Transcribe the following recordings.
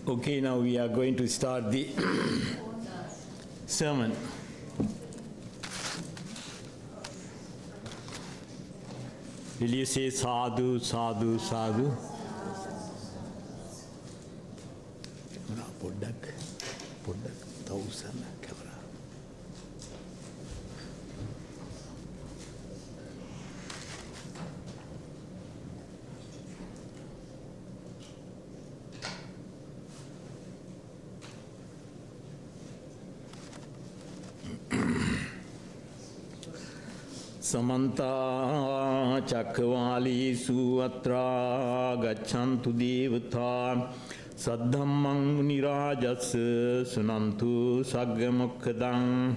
Okay, now we are going to start the sermon. Will you say sadhu, sadhu, sadhu? Poddak, thousand camera. Samanta Chakvalisu Atra Gachantu Devata Saddhammang Nirajas Sunantu Saggamukkhadang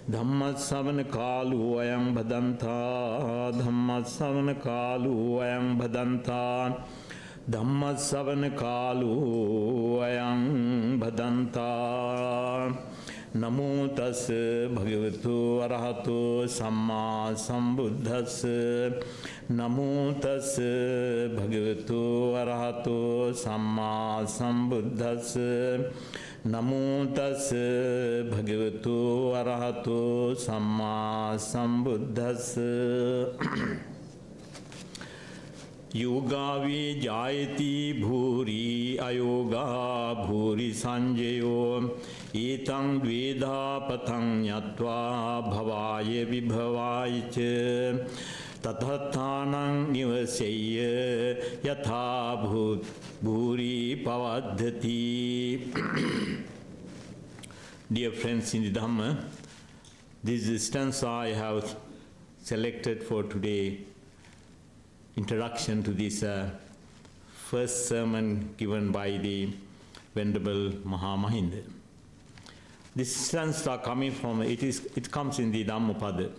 Dhammasavana Kalu Ayam Bhadanta Dhammasavana Kalu Ayam Bhadanta Dhammasavana Kalu Ayam Bhadanta Namo tassa bhagavato arahato samma sambuddhassa Namo tassa bhagavato arahato samma sambuddhassa Namo tassa bhagavato arahato samma sambuddhassa Yoga vijayati bhuri ayoga bhuri sanjayo Etang dvedha patang nyatva bhavaya vibhavaya ca tathathanang nivasaya yatha bhuri pavadhati. Dear friends in the Dhamma, this is the stanza I have selected for today. Introduction to this first sermon given by the Venerable Mahamahinda. This stanza coming from, it comes in the Dhammapada.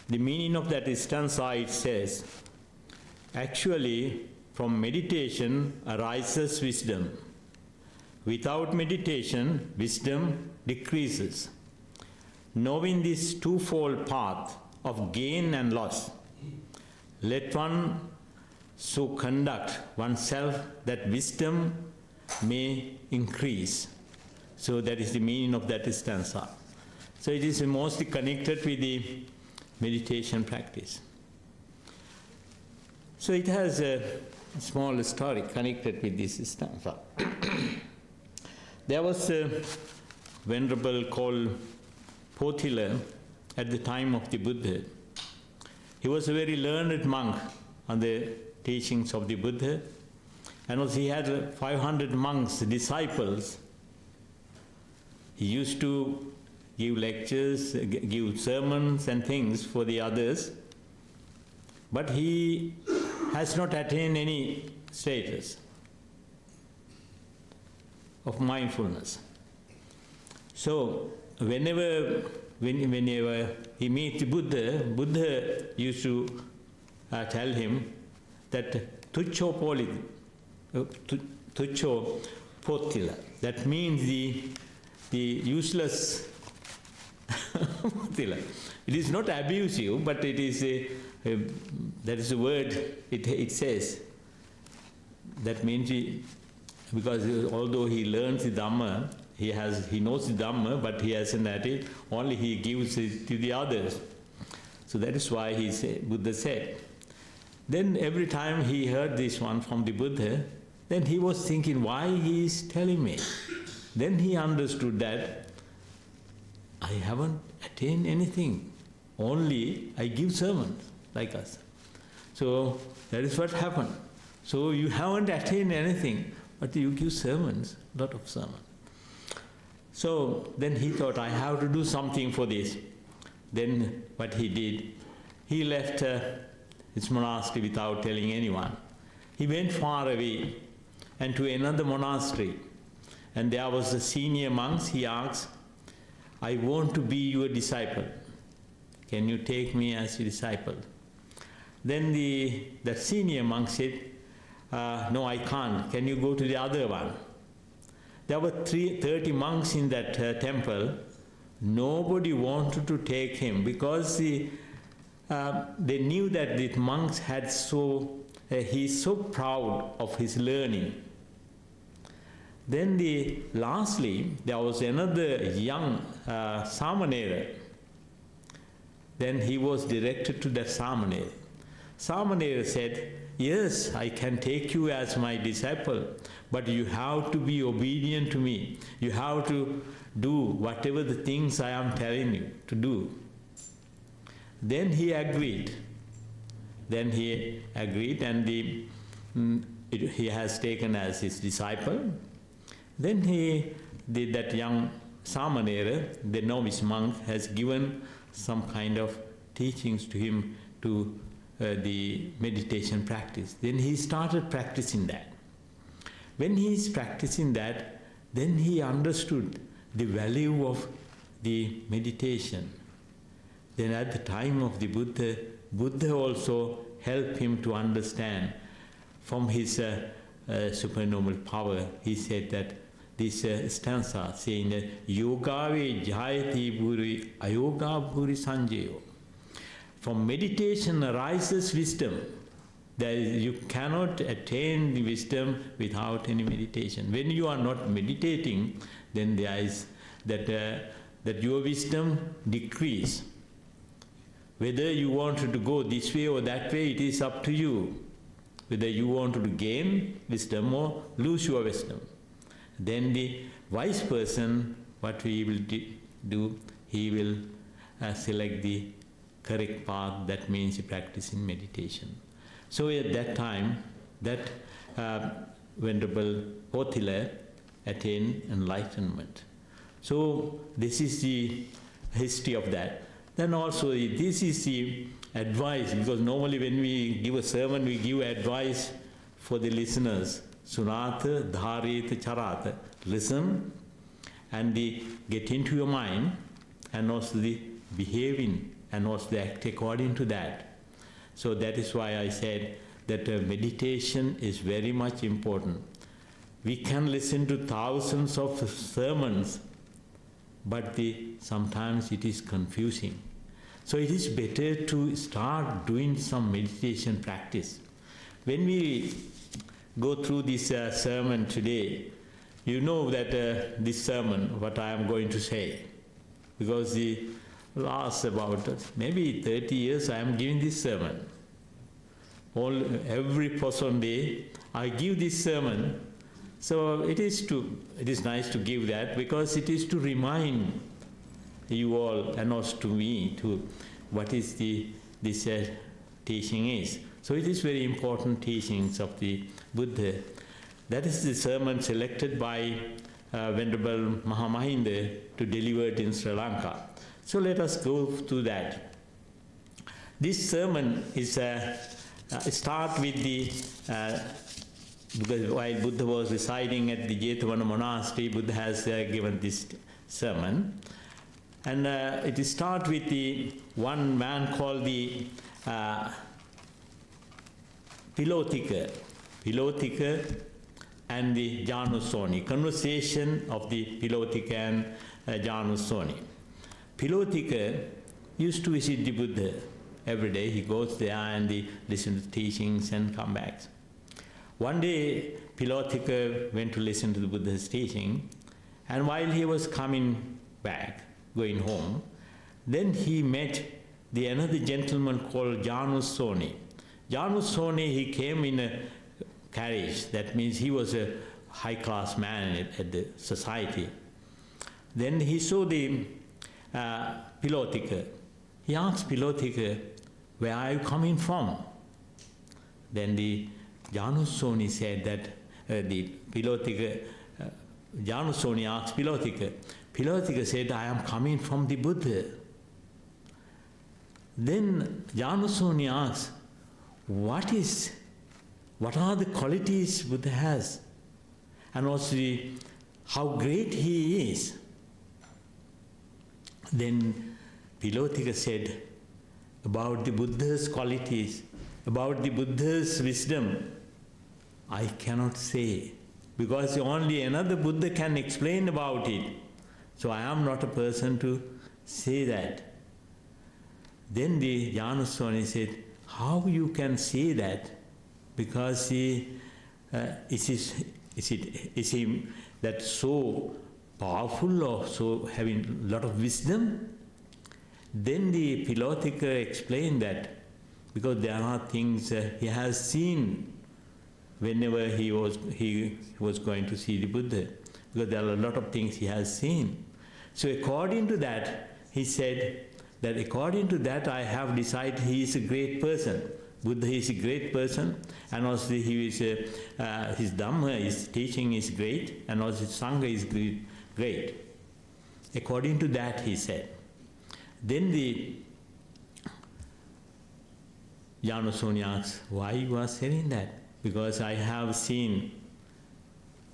The meaning of that stanza, it says, actually from meditation arises wisdom. Without meditation, wisdom decreases. Knowing this twofold path of gain and loss, let one so conduct oneself that wisdom may increase. So that is the meaning of that stanza. So it is mostly connected with the meditation practice. So it has a small story connected with this stanza. There was a venerable called Potila at the time of the Buddha. He was a very learned monk on the teachings of the Buddha, and also he had 500 monks, disciples. He used to give lectures, give sermons and things for the others, but he has not attained any status of mindfulness. So whenever he meets Buddha, Buddha used to tell him that tuccho potila. That means the useless potila. It is not abusive, but it is that is a word it says. That means because although he learns the Dhamma, he knows the Dhamma, but he hasn't had it, only he gives it to the others. So that is why Buddha said. Then every time he heard this one from the Buddha, then he was thinking, why he is telling me? Then he understood that I haven't attained anything, only I give sermons like us. So that is what happened. So you haven't attained anything, but you give sermons, lot of sermons. So then he thought, I have to do something for this. Then what he did, he left his monastery without telling anyone. He went far away and to another monastery. And there was a senior monk. He asked, I want to be your disciple. Can you take me as your disciple? Then the senior monk said, no, I can't. Can you go to the other one? There were 30 monks in that temple. Nobody wanted to take him because they knew that the monks had he is so proud of his learning. Then lastly, there was another young Samanera. Then he was directed to that Samanera. Samanera said, yes, I can take you as my disciple, but you have to be obedient to me. You have to do whatever the things I am telling you to do. Then he agreed. And he has taken as his disciple. Then that young Samanera, the novice monk, has given some kind of teachings to him to the meditation practice. Then he started practicing that. When he is practicing that, then he understood the value of the meditation. Then at the time of the Buddha also helped him to understand from his supernormal power. He said that this stanza saying that Yogave jayati bhuri ayoga bhuri sanjayo. From meditation arises wisdom. You cannot attain the wisdom without any meditation. When you are not meditating, then there is that your wisdom decrease. Whether you want to go this way or that way, it is up to you. Whether you want to gain wisdom or lose your wisdom. Then the wise person, what he will do, he will select the correct path, that means practicing meditation. So at that time, that Venerable Potila attained enlightenment. So this is the history of that. Then also this is the advice, because normally when we give a sermon, we give advice for the listeners. Sunata, Dharita, Charata. Listen and get into your mind, and also the behaving, and also the act according to that. So that is why I said that meditation is very much important. We can listen to thousands of sermons, but sometimes it is confusing. So it is better to start doing some meditation practice. When we go through this sermon today, you know that this sermon, what I am going to say, because the last about maybe 30 years I am giving this sermon. Every Poson day I give this sermon. So it is nice to give that, because it is to remind you all, and also to me, to what is this teaching is. So it is very important teachings of the Buddha. That is the sermon selected by Venerable Mahamahinda to deliver it in Sri Lanka. So let us go to that. This sermon is start with because while Buddha was residing at the Jetavana monastery, Buddha has given this sermon. And it starts with the one man called the Pilotika and the Janusoni. Conversation of the Pilotika and Janusoni. Pilotika used to visit the Buddha every day. He goes there and he listens to teachings and come back. One day, Pilotika went to listen to the Buddha's teaching, and while he was coming back, going home, then he met another gentleman called Janusoni. Janusoni, he came in a carriage. That means he was a high-class man at the society. Then he saw the Pilotika. He asked Pilotika, where are you coming from? Then the Janusoni said that the Pilotika, Janusoni asked Pilotika. Pilotika said, I am coming from the Buddha. Then Janusoni asked, what are the qualities Buddha has? And also how great he is. Then Pilotika said, about the Buddha's qualities, about the Buddha's wisdom, I cannot say, because only another Buddha can explain about it. So I am not a person to say that. Then the Januswami said, how you can say that? Because it is is he that so powerful or so having a lot of wisdom? Then the Pilotika explained that because there are things he has seen whenever he was going to see the Buddha, because there are a lot of things he has seen. So according to that, he said that according to that I have decided he is a great person. Buddha is a great person, and also he is his Dhamma, his teaching is great, and also his Sangha is great. According to that, he said. Then the Janusoni asks, why you are saying that? Because I have seen,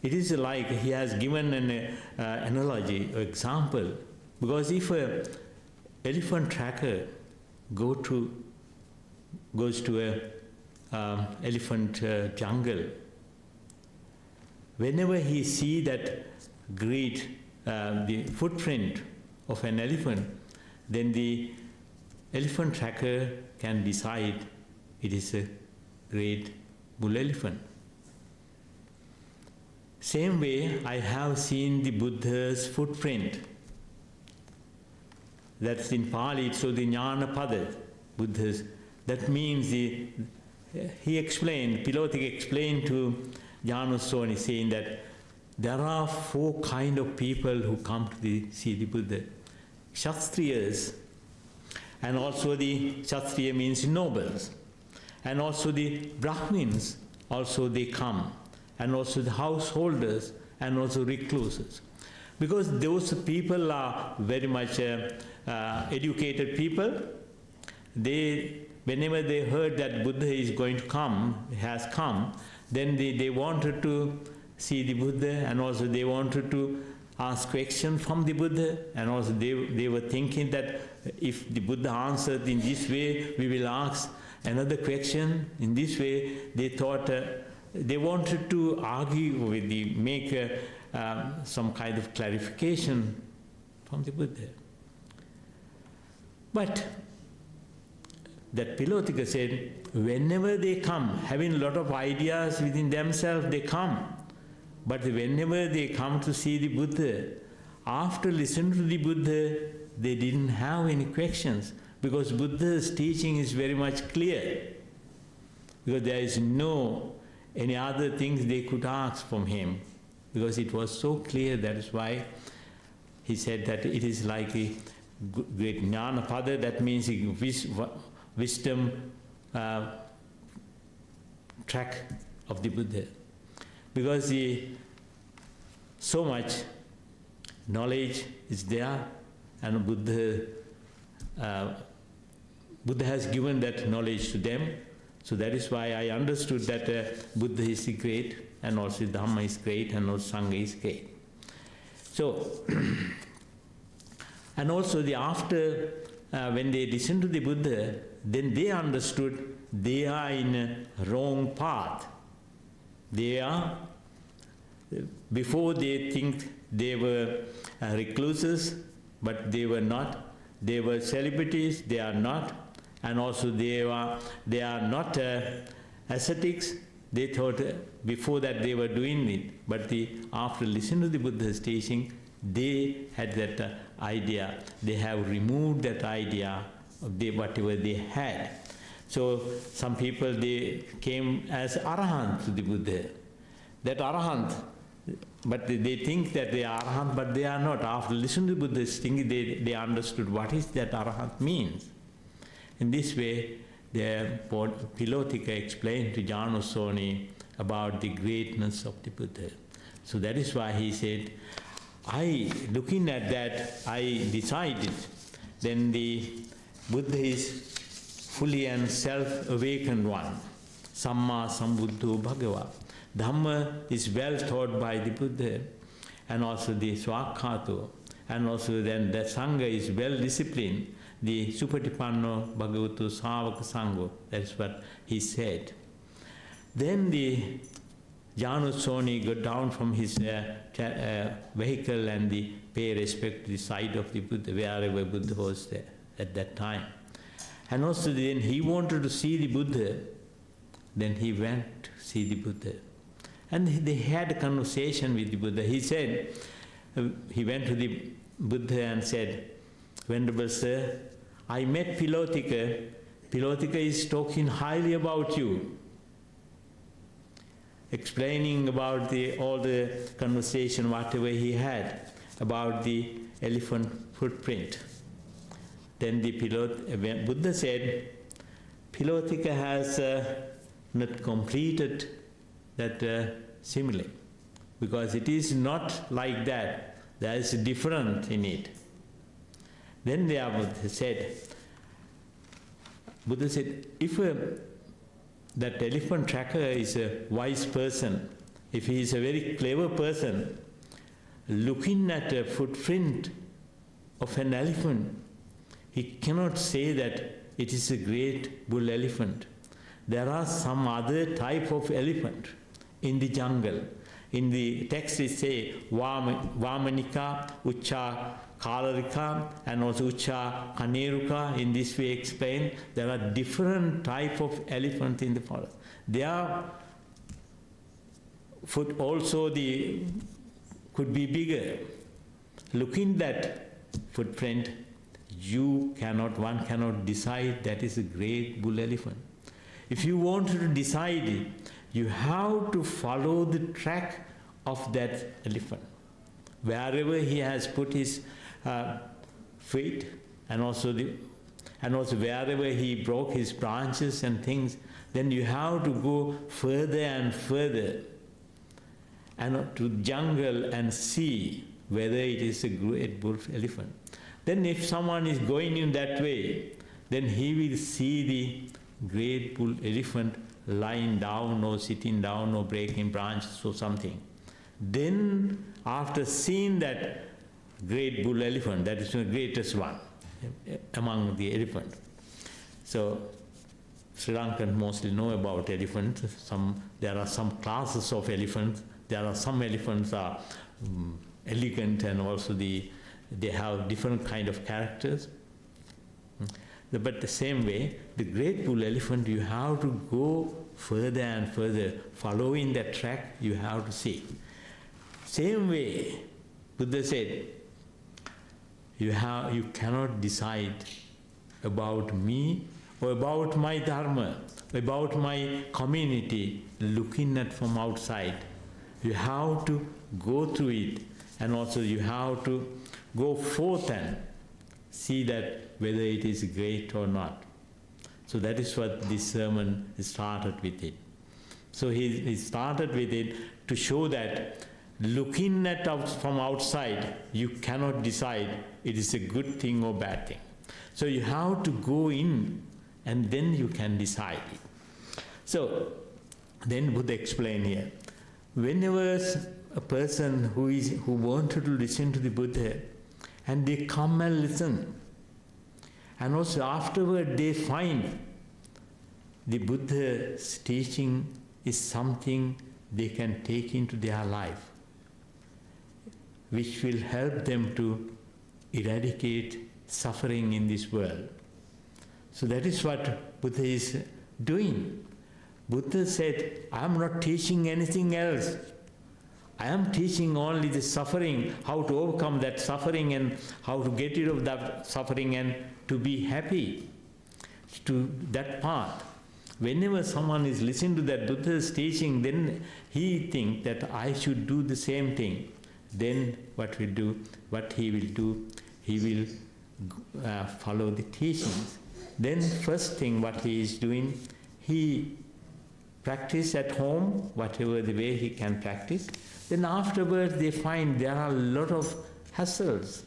it is like he has given an analogy, example. Because if an elephant tracker goes to a elephant jungle, whenever he see that great the footprint of an elephant, then the elephant tracker can decide it is a great bull elephant. Same way, I have seen the Buddha's footprint. That's in Pali, so the Jnanapada, Buddha's. That means he explained, Pilotika explained to Janusoni, saying that there are 4 kinds of people who come to see the Buddha. Kshatriyas, and also the Kshatriya means nobles, and also the Brahmins, also they come, and also the householders, and also recluses. Because those people are very much educated people. Whenever they heard that Buddha is going to come, has come, then they wanted to see the Buddha, and also they wanted to ask questions from the Buddha, and also they were thinking that if the Buddha answered in this way, we will ask another question. In this way, they thought they wanted to argue with make some kind of clarification from the Buddha. But that Pilotika said, whenever they come, having a lot of ideas within themselves, they come. But whenever they come to see the Buddha, after listening to the Buddha, they didn't have any questions, because Buddha's teaching is very much clear. Because there is no any other things they could ask from him, because it was so clear. That is why he said that it is like a great Jnanapada, that means a wisdom track of the Buddha. Because so much knowledge is there, and Buddha has given that knowledge to them. So that is why I understood that Buddha is great, and also Dhamma is great, and also Sangha is great. So, and also after when they listened to the Buddha, then they understood they are in a wrong path. They are, before they think they were recluses, but they were not. They were celebrities, they are not. And also they are not ascetics. They thought before that they were doing it. But after listening to the Buddha's teaching, they had that idea. They have removed that idea of whatever they had. So some people, they came as Arahant to the Buddha. That Arahant, but they think that they are Arahant, but they are not. After listening to Buddha's teaching, they understood what is that Arahant means. In this way, the Pilotika explained to Janusoni about the greatness of the Buddha. So that is why he said, looking at that, I decided, then the Buddha is fully and self-awakened one. Samma Sambuddho Bhagava. Dhamma is well taught by the Buddha, and also the Swakhato, and also then the Sangha is well disciplined. The Supatipanno Bhagavato Savaka Sangho, that is what he said. Then the Janusoni got down from his vehicle and pay respect to the side of the Buddha, wherever Buddha was there at that time. And also then he wanted to see the Buddha, then he went to see the Buddha. And they had a conversation with the Buddha. He said, he went to the Buddha and said, Venerable Sir, I met Pilotika. Pilotika is talking highly about you, explaining about all the conversation, whatever he had, about the elephant footprint. Then the Buddha said, Pilotika has not completed that simile, because it is not like that. There is a difference in it. Then the Buddha said, if that elephant tracker is a wise person, if he is a very clever person, looking at a footprint of an elephant, he cannot say that it is a great bull elephant. There are some other type of elephant in the jungle. In the text it says Vamanika, Ucha Kalarika, and also Ucha Kaneruka. In this way explained, there are different type of elephant in the forest. Their foot also could be bigger. Looking that footprint, one cannot decide that is a great bull elephant. If you want to decide it, you have to follow the track of that elephant. Wherever he has put his feet, and also wherever he broke his branches and things, then you have to go further and further and to jungle and see whether it is a great bull elephant. Then if someone is going in that way, then he will see the great bull elephant lying down or sitting down or breaking branches or something. Then after seeing that great bull elephant, that is the greatest one among the elephants. So Sri Lankans mostly know about elephants. There are some classes of elephants. There are some elephants are elegant, and also they have different kind of characters. But the same way, the great bull elephant, you have to go further and further, following that track you have to see. Same way, Buddha said, you cannot decide about me or about my dharma, about my community, looking at from outside. You have to go through it, and also you have to go forth and see that whether it is great or not. So that is what this sermon started with it. So he started with it to show that looking at from outside, you cannot decide it is a good thing or bad thing. So you have to go in, and then you can decide it. So then Buddha explained here, whenever a person who wanted to listen to the Buddha, and they come and listen, and also afterward they find the Buddha's teaching is something they can take into their life, which will help them to eradicate suffering in this world. So that is what Buddha is doing. Buddha said, I am not teaching anything else. I am teaching only the suffering, how to overcome that suffering and how to get rid of that suffering and to be happy, to that path. Whenever someone is listening to that Buddha's teaching, then he thinks that I should do the same thing. Then what he will do, he will follow the teachings. Then first thing what he is doing, he practice at home, whatever the way he can practice. Then afterwards they find there are a lot of hassles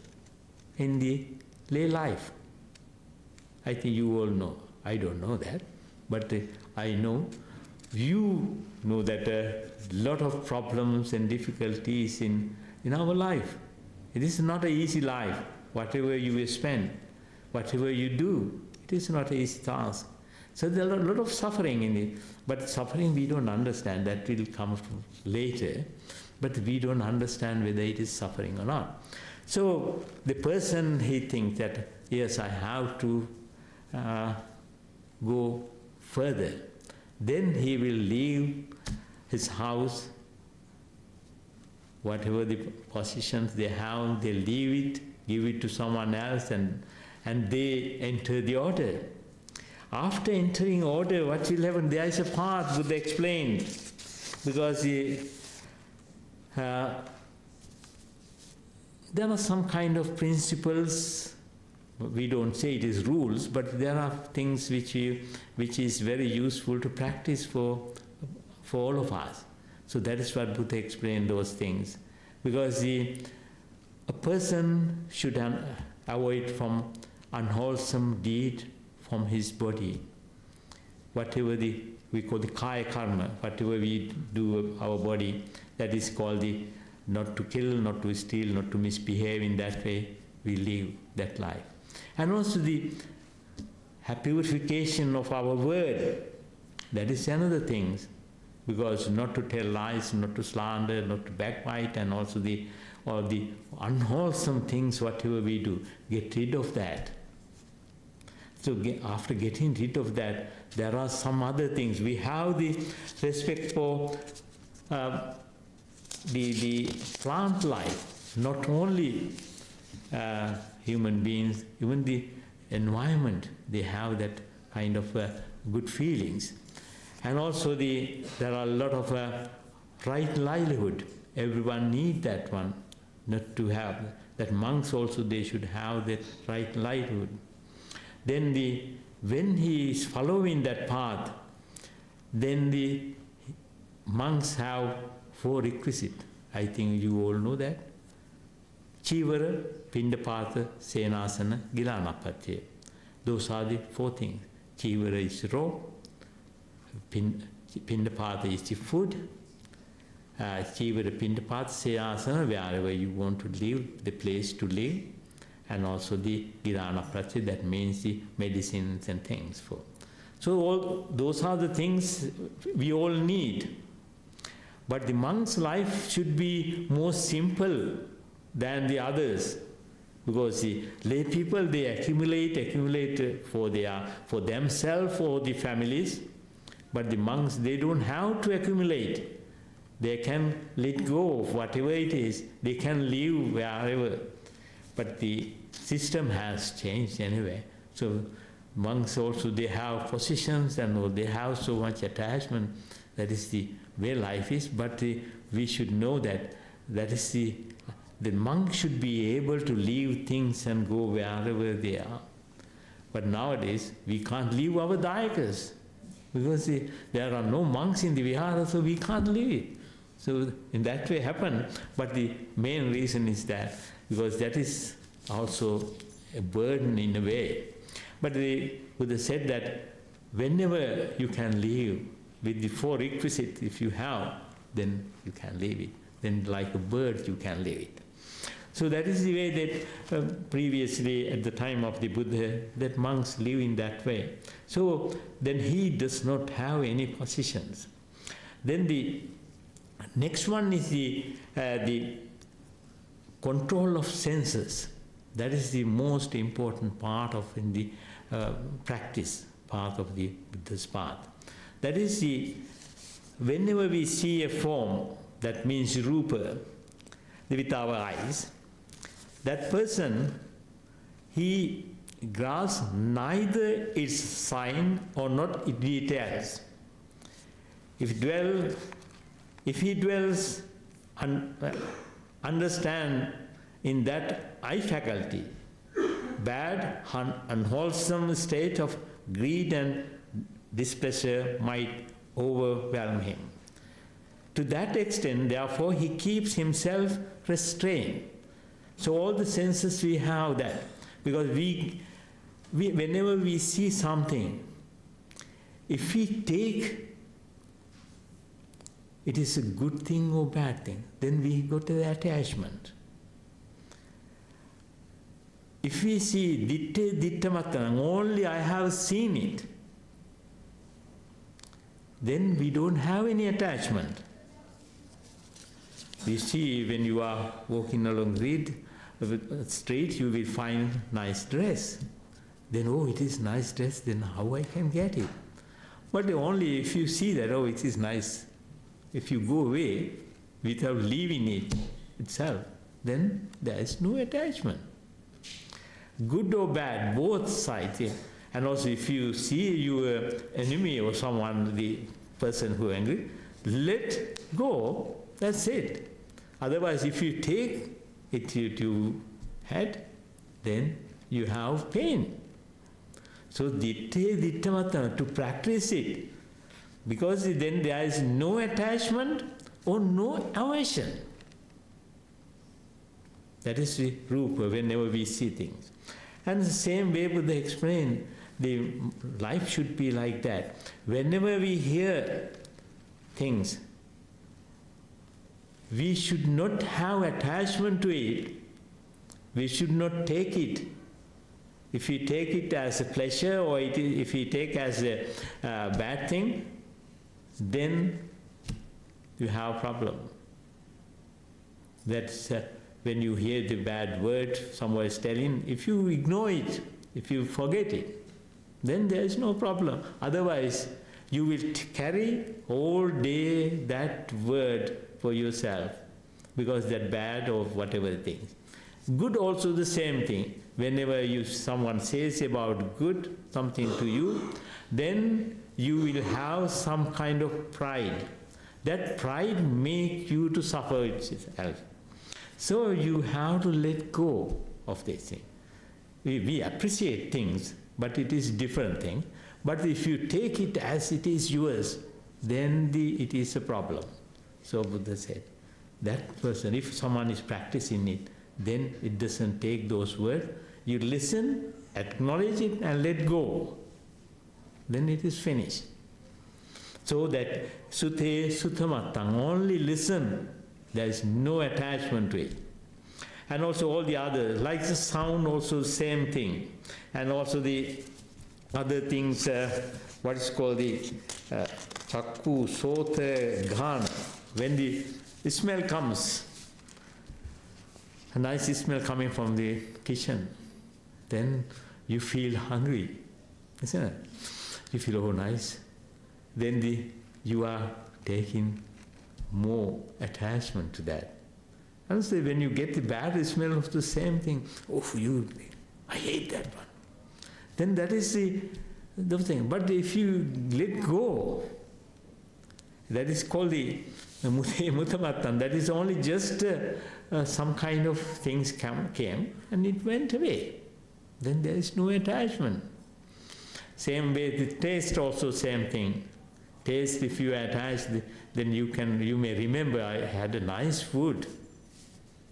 in the lay life. I think you all know. I don't know that, but I know. You know that a lot of problems and difficulties in our life. It is not an easy life. Whatever you will spend, whatever you do, it is not an easy task. So there are a lot of suffering in it. But suffering we don't understand. That will come later. But we don't understand whether it is suffering or not. So the person, he thinks that, yes, I have to go further. Then he will leave his house whatever the positions they have, they leave it, give it to someone else, and they enter the order. After entering order, what will happen? There is a path, Buddha explained, because there are some kind of principles. We don't say it is rules, but there are things which is very useful to practice for all of us. So that is what Buddha explained those things. Because a person should avoid from unwholesome deed from his body. Whatever we call the kaya karma, whatever we do our body, that is called the not to kill, not to steal, not to misbehave. In that way we live that life. And also the purification of our word, that is another thing, because not to tell lies, not to slander, not to backbite, and also all the unwholesome things, whatever we do, get rid of that. So after getting rid of that, there are some other things. We have the respect for the plant life, not only human beings, even the environment, they have that kind of good feelings. And also there are a lot of right livelihood. Everyone needs that one, not to have that. Monks also, they should have that right livelihood. Then when he is following that path, then the monks have 4 requisites. I think you all know that. Chivara, Pindapata, Senasana, Gilanapatya. Those are the 4 things. Chivara is raw, Pindapata is the food, Chivara, Pindapata, Senasana, wherever you want to live, the place to live, and also the Gilanapatya, that means the medicines and things for. So all those are the things we all need. But the monk's life should be more simple than the others, because the lay people, they accumulate for themselves or the families, but the monks, they don't have to accumulate. They can let go of whatever it is. They can live wherever. But the system has changed anyway. So monks also, they have positions and they have so much attachment. That is the way life is. But we should know that is the monk should be able to leave things and go wherever they are. But nowadays, we can't leave our dayakas, because there are no monks in the vihara, so we can't leave it. So in that way happen. But the main reason is that, because that is also a burden in a way. But the Buddha said that whenever you can leave with the 4 requisites, if you have, then you can leave it. Then like a bird, you can leave it. So that is the way that previously at the time of the Buddha, that monks live in that way. So then he does not have any positions. Then the next one is the control of senses. That is the most important part of in the practice part of the Buddha's path. That is whenever we see a form, that means rupa, with our eyes, that person, he grasps neither its sign or not its details. If he dwells understand in that eye faculty, bad, unwholesome state of greed and displeasure might overwhelm him. To that extent, therefore, he keeps himself restrained. So all the senses we have that, because we whenever we see something, if we take it is a good thing or bad thing, then we go to the attachment. If we see ditte dittamattanam, only I have seen it, then we don't have any attachment. You see, when you are walking along the street, you will find nice dress. Then, oh, it is nice dress, then how I can get it? But only if you see that, oh, it is nice. If you go away without leaving it, itself, then there is no attachment. Good or bad, both sides. Yeah. And also if you see your enemy or someone, the person who is angry, let go, that's it. Otherwise, if you take it to head, then you have pain. So ditte dittamattana, to practice it, because then there is no attachment or no aversion. That is the rupa whenever we see things. And the same way Buddha explained, the life should be like that. Whenever we hear things, we should not have attachment to it. We should not take it. If we take it as a pleasure or if we take as a bad thing, then you have a problem. That's when you hear the bad word someone is telling, if you ignore it, if you forget it, then there is no problem. Otherwise, you will carry all day that word for yourself, because that bad or whatever things. Good also the same thing. Whenever someone says about good something to you, then you will have some kind of pride. That pride makes you to suffer itself. So you have to let go of this thing. We appreciate things, but it is different thing. But if you take it as it is yours, then it is a problem. So Buddha said, that person, if someone is practicing it, then it doesn't take those words. You listen, acknowledge it, and let go. Then it is finished. So that sute sutamattang, only listen. There is no attachment to it. And also all the others, like the sound, also same thing. And also the other things, what is called the chakku, sota, ghana. When the smell comes, a nice smell coming from the kitchen, then you feel hungry, isn't it? You feel, oh nice. Then you are taking more attachment to that. And so when you get the bad smell of the same thing, oh, I hate that one. Then that is the thing. But if you let go, that is called the mutamattam. That is only just some kind of things came and it went away. Then there is no attachment. Same way the taste also same thing. Taste, if you attach, then you may remember, I had a nice food.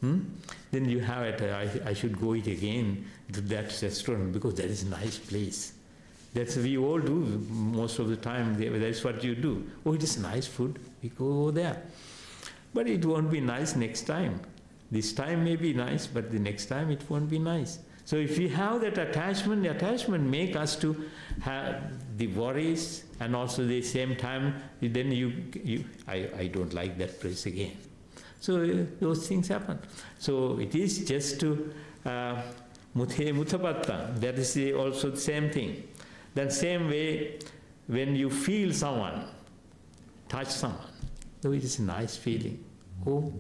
Then you have it, I should go eat again to that restaurant because that is a nice place. That's we all do most of the time. That's what you do. Oh, it is nice food. We go over there. But it won't be nice next time. This time may be nice, but the next time it won't be nice. So if we have that attachment, the attachment make us to have the worries, and also the same time, then I don't like that place again. So those things happen. So it is just to mutapatta. That is also the same thing. Then same way, when you feel someone, touch someone, oh, it is a nice feeling. Oh,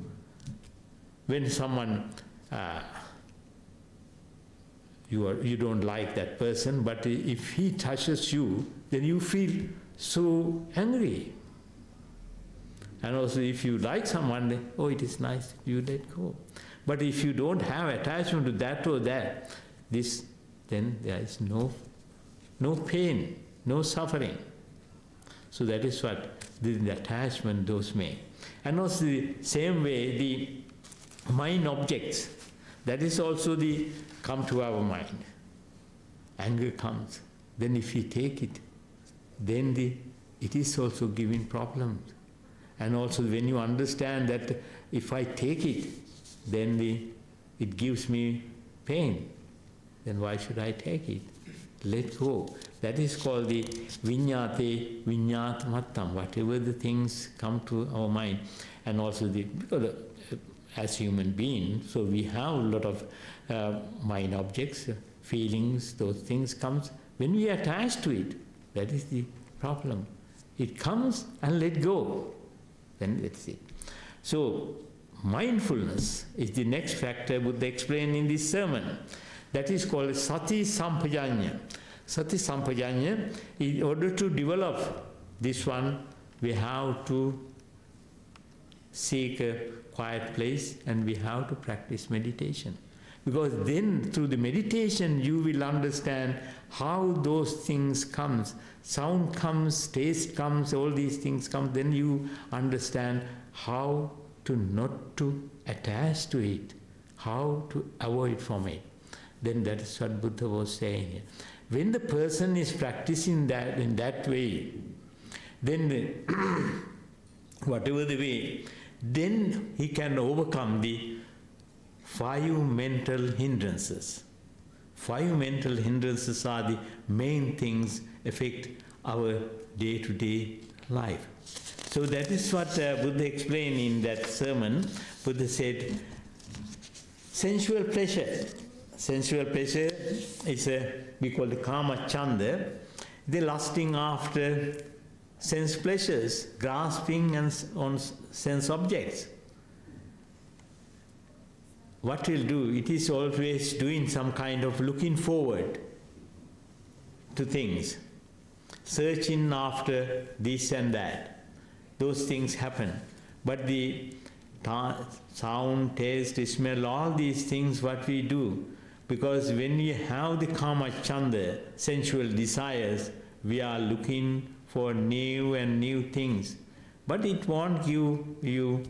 when someone you don't like that person, but if he touches you, then you feel so angry. And also if you like someone, then, oh, it is nice, you let go. But if you don't have attachment to that or that, then there is no pain, no suffering. So that is what the attachment those make. And also the same way, the mind objects, that is also come to our mind. Anger comes. Then if we take it, then it is also giving problems. And also when you understand that if I take it, then it gives me pain, then why should I take it? Let go. That is called the viññāte viññātamattam, whatever the things come to our mind. And also because as human beings, so we have a lot of mind objects, feelings, those things comes. When we attach to it, that is the problem. It comes and let go. Then that's it. So mindfulness is the next factor Buddha explained in this sermon. That is called Sati Sampajanya. Sati Sampajanya, in order to develop this one, we have to seek a quiet place and we have to practice meditation. Because then through the meditation you will understand how those things comes. Sound comes, taste comes, all these things come. Then you understand how to not to attach to it, how to avoid from it. Then that is what Buddha was saying here. When the person is practicing that in that way, then whatever the way, then he can overcome the 5 mental hindrances. 5 mental hindrances are the main things affect our day-to-day life. So that is what Buddha explained in that sermon. Buddha said, sensual pleasure. Sensual pleasure is we call the kama chanda, the lusting after sense pleasures, grasping on sense objects. What we'll do, it is always doing some kind of looking forward to things, searching after this and that. Those things happen. But the sound, taste, smell, all these things what we do, because when we have the kama chanda, sensual desires, we are looking for new and new things. But it won't give you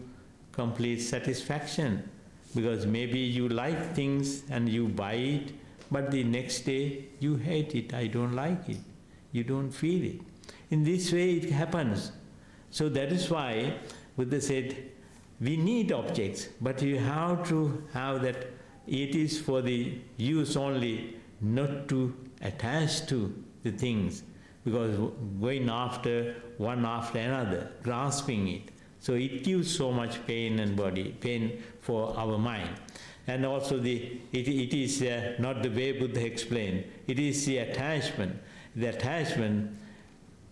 complete satisfaction, because maybe you like things and you buy it, but the next day you hate it, I don't like it, you don't feel it. In this way it happens. So that is why Buddha said, we need objects, but you have to have that it is for the use only, not to attach to the things, because going after one after another, grasping it. So it gives so much pain and pain for our mind. And also it is not the way Buddha explained. It is the attachment. The attachment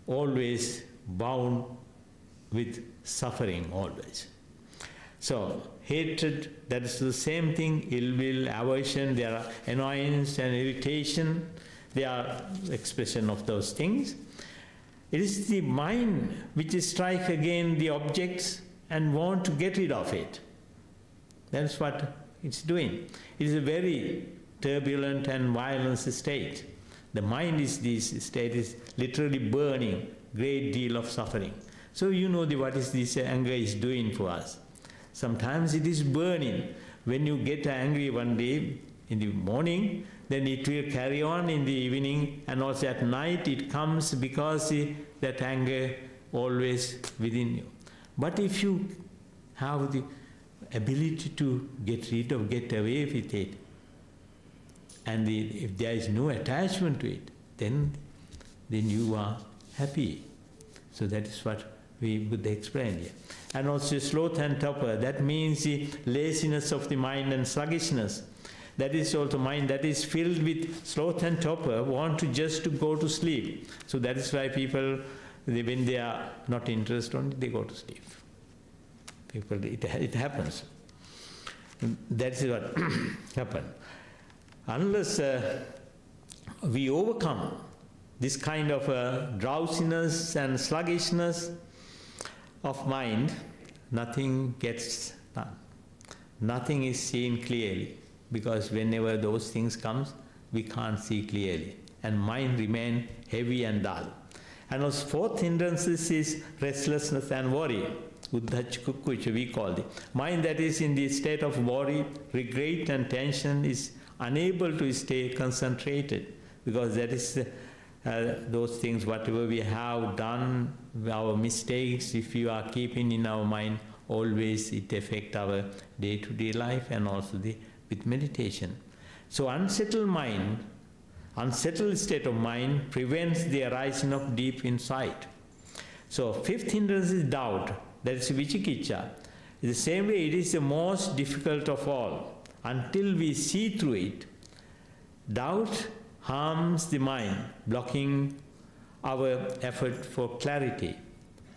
always bound with suffering always. So hatred, that is the same thing. Ill will, aversion, there are annoyance and irritation. They are expression of those things. It is the mind which strikes again the objects and want to get rid of it. That's what it's doing. It is a very turbulent and violent state. The mind is this state is literally burning, great deal of suffering. So you know what is this anger is doing for us. Sometimes it is burning. When you get angry one day in the morning, then it will carry on in the evening, and also at night it comes because that anger always within you. But if you have the ability to get rid of, get away with it, and if there is no attachment to it, then you are happy. So that is what we Buddha explained here. And also sloth and torpor, that means the laziness of the mind and sluggishness. That is also mind that is filled with sloth and torpor, want to just to go to sleep. So that is why people, when they are not interested on it, they go to sleep. People, it happens. That is what happens. Unless we overcome this kind of drowsiness and sluggishness of mind, nothing gets done. Nothing is seen clearly, because whenever those things comes, we can't see clearly, and mind remain heavy and dull. And the fourth hindrance is restlessness and worry. Uddhachikukucha we call it. Mind that is in the state of worry, regret and tension is unable to stay concentrated, because that is those things, whatever we have done, our mistakes, if you are keeping in our mind, always it affects our day-to-day life, and also with meditation. So unsettled mind, unsettled state of mind prevents the arising of deep insight. So fifth hindrance is doubt, that is vicikiccha. In the same way, it is the most difficult of all. Until we see through it, doubt harms the mind, blocking our effort for clarity.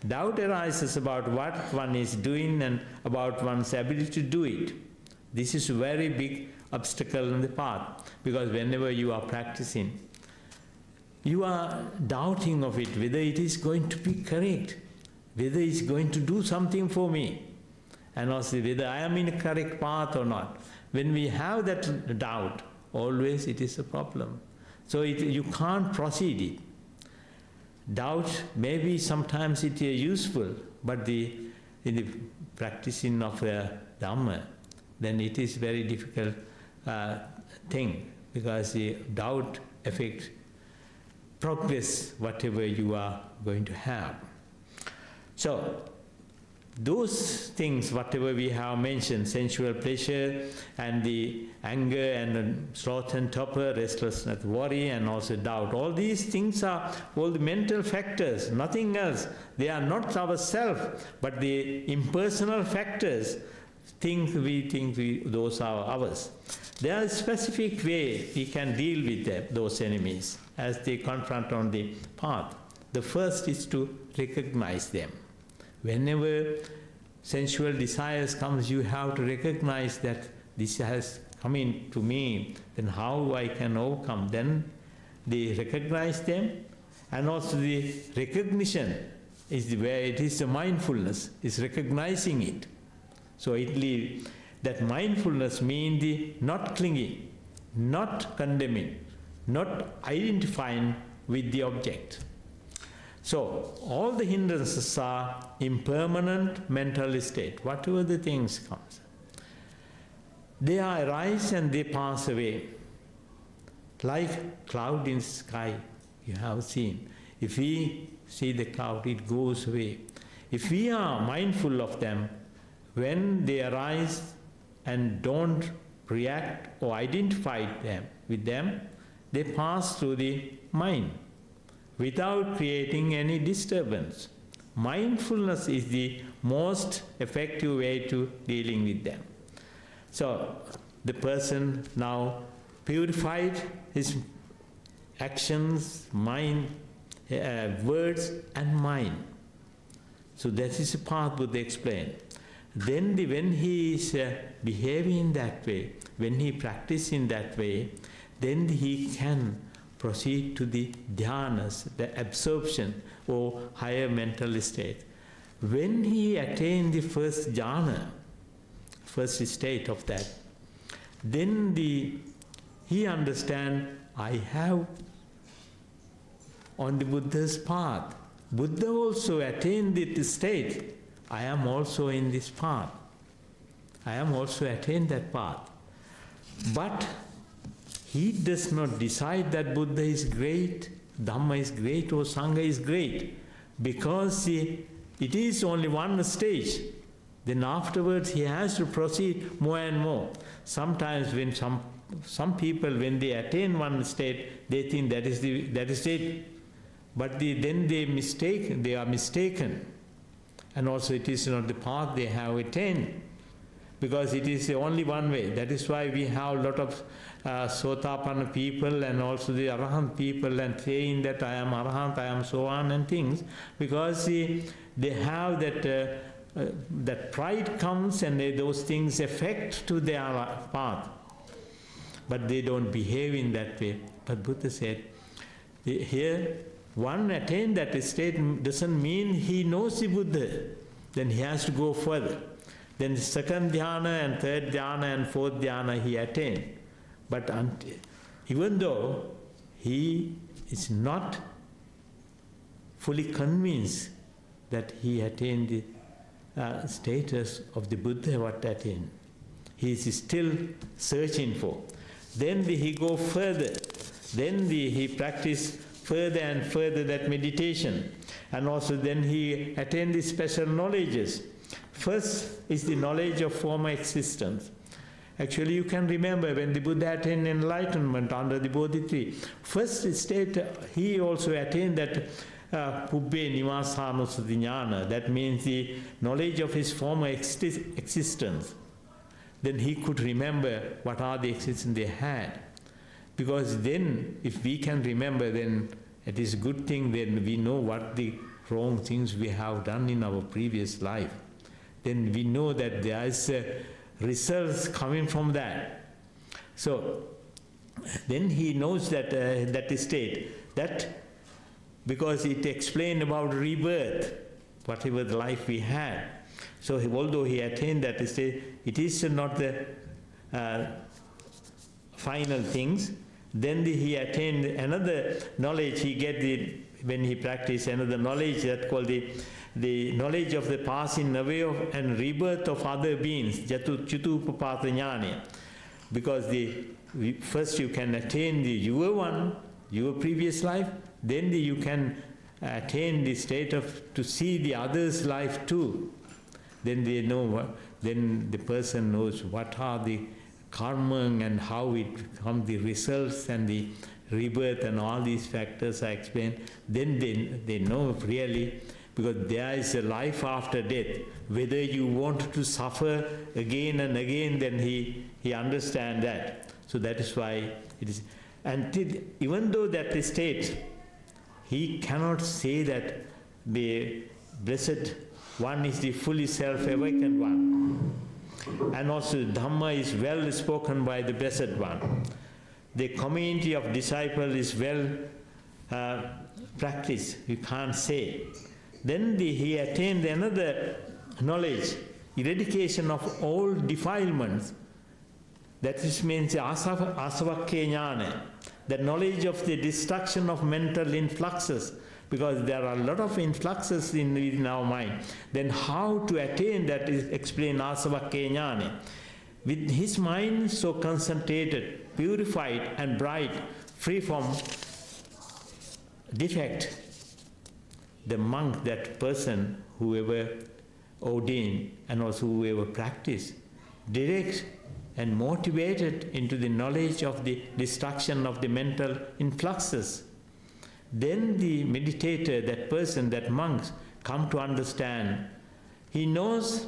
doubt arises about what one is doing and about one's ability to do it. This is a very big obstacle in the path, because whenever you are practicing, you are doubting of it, whether it is going to be correct, whether it's going to do something for me, and also whether I am in a correct path or not. When we have that doubt, always it is a problem. So you can't proceed it. Doubt, maybe sometimes it is useful, but in the practicing of Dhamma, then it is very difficult thing, because the doubt affects progress, whatever you are going to have. So, those things, whatever we have mentioned, sensual pleasure and the anger and the sloth and torpor, restlessness, worry, and also doubt, all these things are all the mental factors, nothing else. They are not ourselves, but the impersonal factors. We think those are ours. There are specific way we can deal with them, those enemies, as they confront on the path. The first is to recognize them. Whenever sensual desires comes, you have to recognize that this has come into me, then how I can overcome. Then they recognize them, and also the recognition is where it is the mindfulness, is recognizing it. So that mindfulness means the not clinging, not condemning, not identifying with the object. So, all the hindrances are impermanent mental state, whatever the things comes. They arise and they pass away. Like cloud in the sky, you have seen. If we see the cloud, it goes away. If we are mindful of them, when they arise and don't react or identify with them, they pass through the mind without creating any disturbance. Mindfulness is the most effective way to dealing with them. So the person now purified his actions, mind, words and mind. So that is the path Buddha explained. Then when he is behaving in that way, when he practices in that way, then he can proceed to the dhyanas, the absorption or higher mental state. When he attains the first jhana, first state of that, then he understands, I have on the Buddha's path. Buddha also attained this state. I am also in this path. I am also attained that path. But he does not decide that Buddha is great, Dhamma is great, or Sangha is great, because it is only one stage. Then afterwards he has to proceed more and more. Sometimes when some people, when they attain one state, they think that is it. But then they are mistaken. And also it is not the path they have attained, because it is the only one way. That is why we have a lot of Sotapanna people and also the Arahant people, and saying that I am Arahant, I am so on and things, because they have that pride comes and those things affect to their path. But they don't behave in that way. But Buddha said, here, one attained that state doesn't mean he knows the Buddha. Then he has to go further. Then the second dhyana and third dhyana and fourth dhyana he attained. But even though he is not fully convinced that he attained the status of the Buddha, what attained, he is still searching for. Then he go further. Then he practice further and further that meditation, and also then he attained the special knowledges. First is the knowledge of former existence. Actually, you can remember when the Buddha attained enlightenment under the Bodhi tree, first state he also attained that Pubbe Nivasanusati Jnana, that means the knowledge of his former existence. Then he could remember what are the existence they had. Because then, if we can remember, then it is a good thing, then we know what the wrong things we have done in our previous life, then we know that there is results coming from that. So then he knows that that state, that because it explained about rebirth, whatever the life we had. So although he attained that state, it is not the final things. Then he attained another knowledge. He get when he practiced another knowledge that called the knowledge of the passing away of and rebirth of other beings, Chutupapata Jnana. Because first you can attain your previous life, then you can attain the state to see the other's life too. Then they know, then the person knows what are the karma and how it comes, the results and the rebirth and all these factors I explained. Then they know really, because there is a life after death. Whether you want to suffer again and again, then he understands that. So that is why it is. And even though that state, he cannot say that the Blessed One is the fully self-awakened one. And also Dhamma is well spoken by the Blessed One. The community of disciples is well practiced, you can't say. Then he attained another knowledge, eradication of all defilements. That means asavakkya jnana, the knowledge of the destruction of mental influxes, because there are a lot of influxes in our mind. Then how to attain that is explained asavakkya jnana. With his mind so concentrated, purified and bright, free from defect, the monk, that person, whoever ordained and also whoever practiced, direct and motivated into the knowledge of the destruction of the mental influxes. Then the meditator, that person, that monk, come to understand. He knows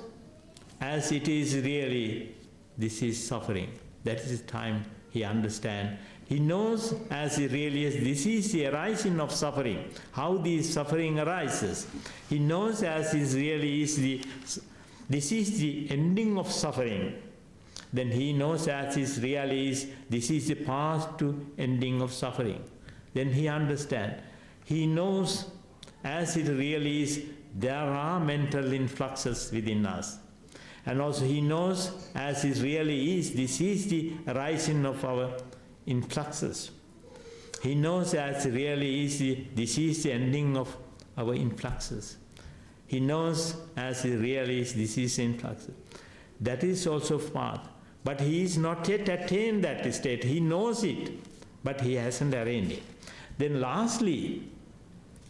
as it is really, this is suffering. That is the time he understands. He knows as it really is, this is the arising of suffering, how the suffering arises. He knows as it really is, this is the ending of suffering. Then he knows as it really is, this is the path to ending of suffering. Then he understands. He knows as it really is, there are mental influxes within us. And also he knows as it really is, this is the arising of our influxes. He knows as it really is, this is the ending of our influxes. He knows as it really is, this is influxes. That is also path. But he is not yet attained that state. He knows it, but he hasn't attained it. Then lastly,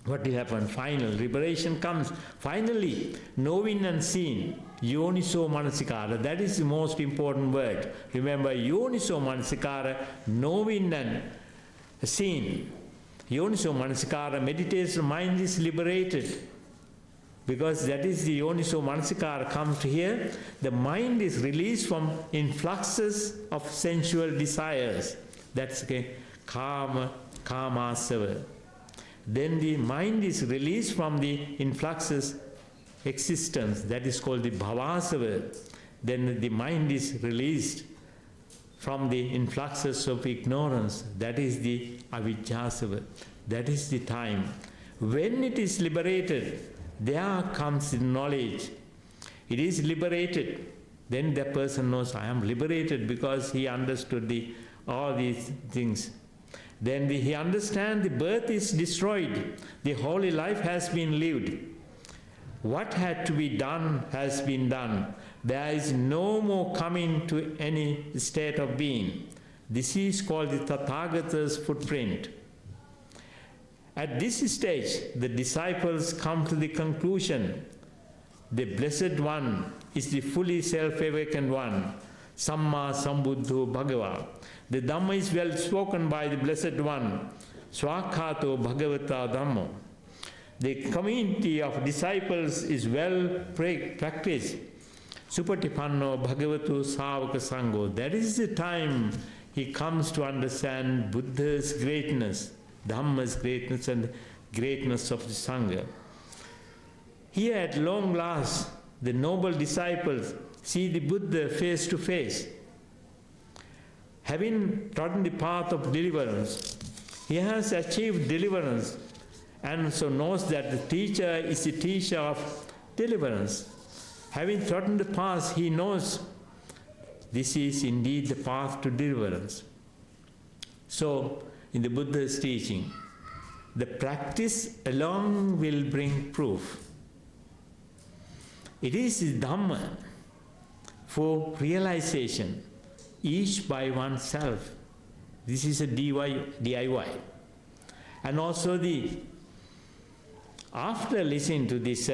what will happen? Final liberation comes. Finally, knowing and seeing, yoniso manasikara. That is the most important word. Remember, yoniso manasikara, knowing and seeing. Yoniso manasikara, meditation, mind is liberated. Because that is the yoniso manasikara comes here. The mind is released from influxes of sensual desires. That's kama asava. Then the mind is released from the influxes existence. That is called the bhavasava. Then the mind is released from the influxes of ignorance. That is the avijjasava. That is the time. When it is liberated, there comes the knowledge. It is liberated. Then the person knows, I am liberated, because he understood all these things. Then he understands the birth is destroyed. The holy life has been lived. What had to be done has been done. There is no more coming to any state of being. This is called the Tathagata's footprint. At this stage, the disciples come to the conclusion, the Blessed One is the fully self-awakened one, Samma Sambuddho Bhagava. The Dhamma is well spoken by the Blessed One, Swakhato Bhagavata Dhammo. The community of disciples is well practiced. Supatipanno Bhagavato Savaka Sangho. That is the time he comes to understand Buddha's greatness, Dhamma's greatness, and greatness of the Sangha. Here at long last, the noble disciples see the Buddha face to face. Having trodden the path of deliverance, he has achieved deliverance and so knows that the teacher is the teacher of deliverance. Having trodden the path, he knows this is indeed the path to deliverance. So, in the Buddha's teaching, the practice alone will bring proof. It is the Dhamma for realization, each by oneself. This is a DIY. And also after listening to this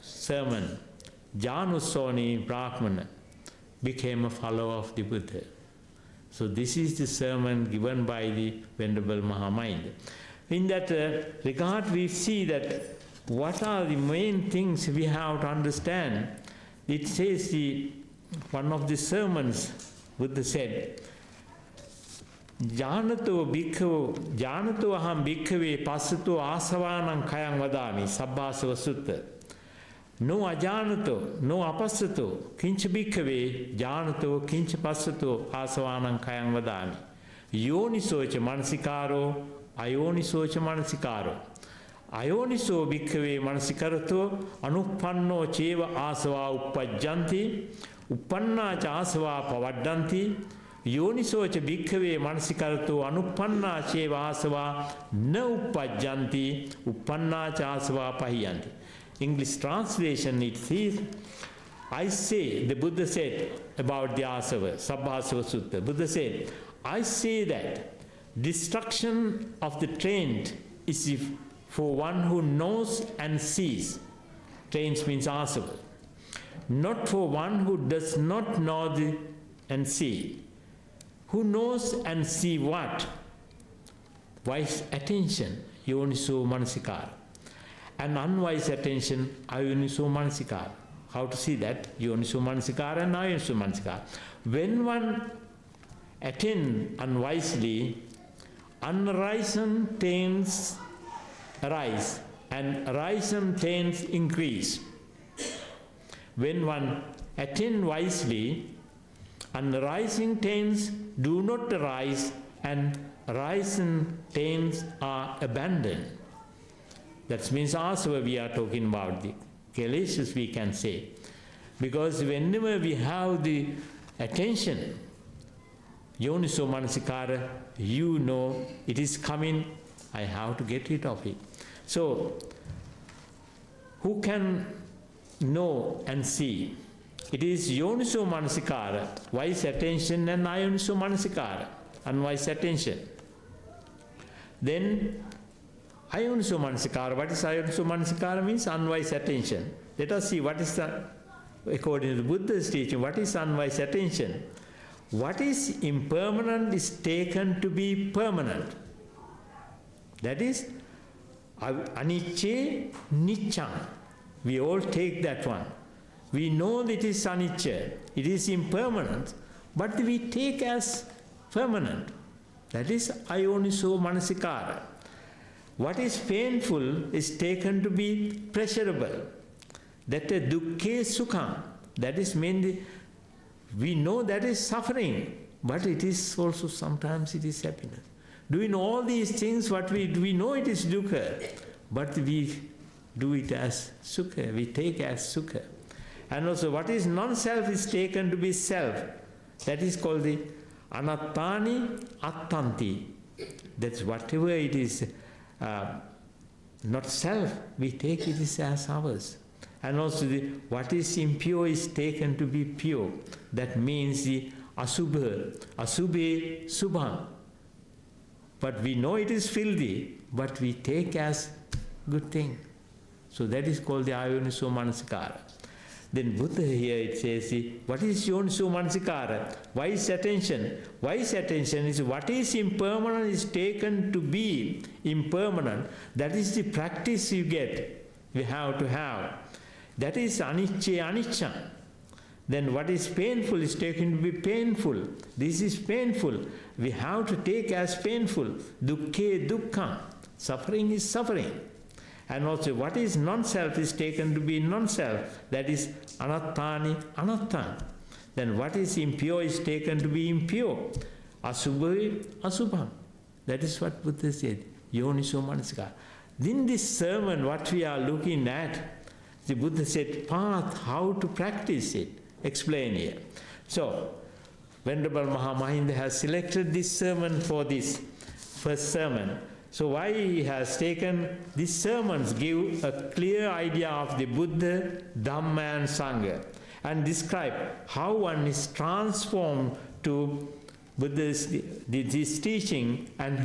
sermon, Janusoni Brahmana became a follower of the Buddha. So this is the sermon given by the Venerable Mahamind. In that regard, we see that what are the main things we have to understand. It says one of the sermons, Buddha said, Janato bhikkhu, janato aham bhikkhave passato asavanam kayam vadami, sabbasava sutta. No ajanato, no apassato, kincha bhikkave, janato, kincha passato asavanam kayam vadami. Yonisocha manasikaro, ayonisocha manasikaro. Ayoniso bhikkave manasikarato, anupanno cheva asava uppajjanti, uppanna cha asava pavaddanti, Yonisocha bhikkave manasikarato anupanna cheva asava na uppajjanti, uppanna cha asava pahiyanti. English translation, it says, I say, the Buddha said about the asava, Sabbasava Sutta, Buddha said, I say that destruction of the trained is for one who knows and sees. Trains means asava. Not for one who does not know and see. Who knows and see what? Wise attention, yoniso manasikara. And unwise attention, ayoniso manasikara. How to see that? Yoniso manasikara and ayoniso manasikara. When one attends unwisely, unrisen taints arise and risen taints increase. When one attends wisely, unrising taints do not arise and rising taints are abandoned. That means asava we are talking about, the kilesas we can say. Because whenever we have the attention, yoniso manasikara, you know it is coming, I have to get rid of it. So, who can know and see? It is yoniso manasikara, wise attention, and ayoniso manasikara, unwise attention. Then, ayoniso manasikara, what is ayoniso manasikara means? Unwise attention. Let us see what is according to the Buddha's teaching, what is unwise attention? What is impermanent is taken to be permanent. That is, anicca, niccam. We all take that one. We know that it is anicca, it is impermanent, but we take as permanent. That is ayoniso manasikara. What is painful is taken to be pleasurable. That is dukkhe sukham. That is mainly, we know that is suffering, but it is also sometimes it is happiness. Doing all these things, what we know it is dukkha, but we do it as sukha, we take as sukha. And also what is non-self is taken to be self. That is called the anattani attanti. That's whatever it is not self, we take it as ours. And also what is impure is taken to be pure. That means the asubha, asubhe subha. But we know it is filthy, but we take as good thing. So that is called the ayoniso manasikara. Then Buddha here it says, what is yoniso manasikara? Wise attention. Wise attention is what is impermanent is taken to be impermanent. That is the practice you get, we have to have. That is anicca, anicca. Then what is painful is taken to be painful. This is painful. We have to take as painful. Dukkhe, dukkha. Suffering is suffering. And also what is non-self is taken to be non-self, that is anattani anatta. Then what is impure is taken to be impure, asubhavi asubham. That is what Buddha said, yoniso manasikara. In this sermon, what we are looking at, the Buddha said path, how to practice it, explain here. So, Venerable Mahamahinda has selected this sermon for this first sermon. So why he has taken these sermons give a clear idea of the Buddha, Dhamma and Sangha, and describe how one is transformed to Buddha's this teaching and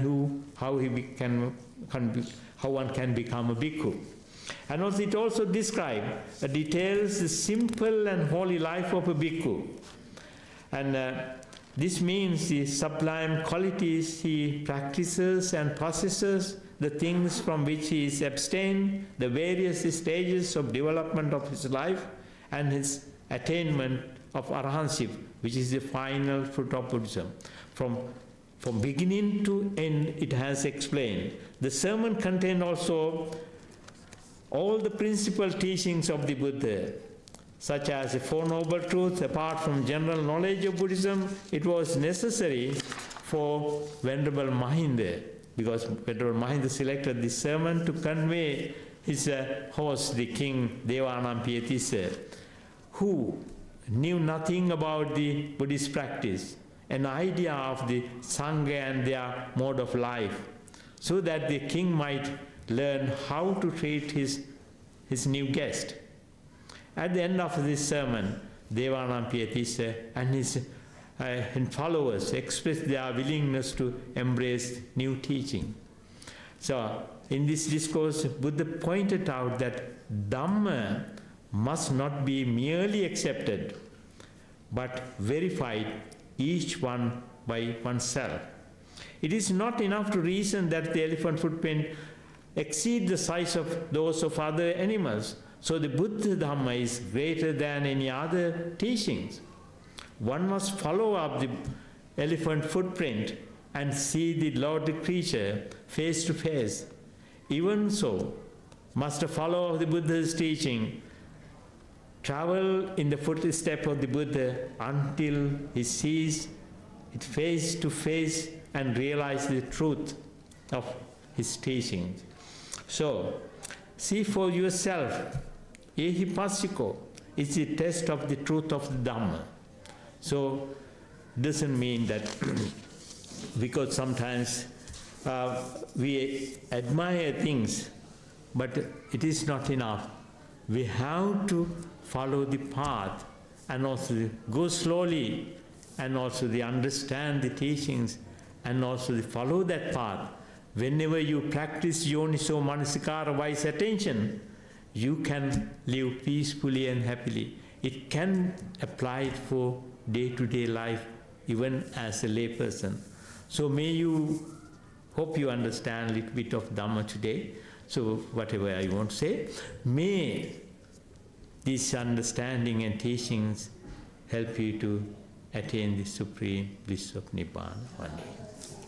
how one can become a bhikkhu. And also it also describes, details the simple and holy life of a bhikkhu. And this means the sublime qualities he practices and possesses, the things from which he is abstained, the various stages of development of his life, and his attainment of arahantship, which is the final fruit of Buddhism. From beginning to end, it has explained. The sermon contained also all the principal teachings of the Buddha, such as the Four Noble Truths. Apart from general knowledge of Buddhism, it was necessary for Venerable Mahinda, because Venerable Mahinda selected this sermon to convey his host, the King Devanampiya, who knew nothing about the Buddhist practice, an idea of the Sangha and their mode of life, so that the king might learn how to treat his new guest. At the end of this sermon, Devanampiya and his followers expressed their willingness to embrace new teaching. So, in this discourse, Buddha pointed out that Dhamma must not be merely accepted, but verified each one by oneself. It is not enough to reason that the elephant footprint exceeds the size of those of other animals. So the Buddha Dhamma is greater than any other teachings. One must follow up the elephant footprint and see the lordly creature face to face. Even so, must a follower of the Buddha's teaching travel in the footstep of the Buddha until he sees it face to face and realize the truth of his teachings. So, see for yourself, ehipassiko is the test of the truth of the Dhamma. So, doesn't mean that because sometimes we admire things, but it is not enough. We have to follow the path and also go slowly and also understand the teachings and also follow that path. Whenever you practice yoniso manasikara, wise attention, you can live peacefully and happily. It can apply for day-to-day life, even as a layperson. So hope you understand a little bit of Dhamma today. So whatever I want to say, may this understanding and teachings help you to attain the supreme bliss of Nibbana one day.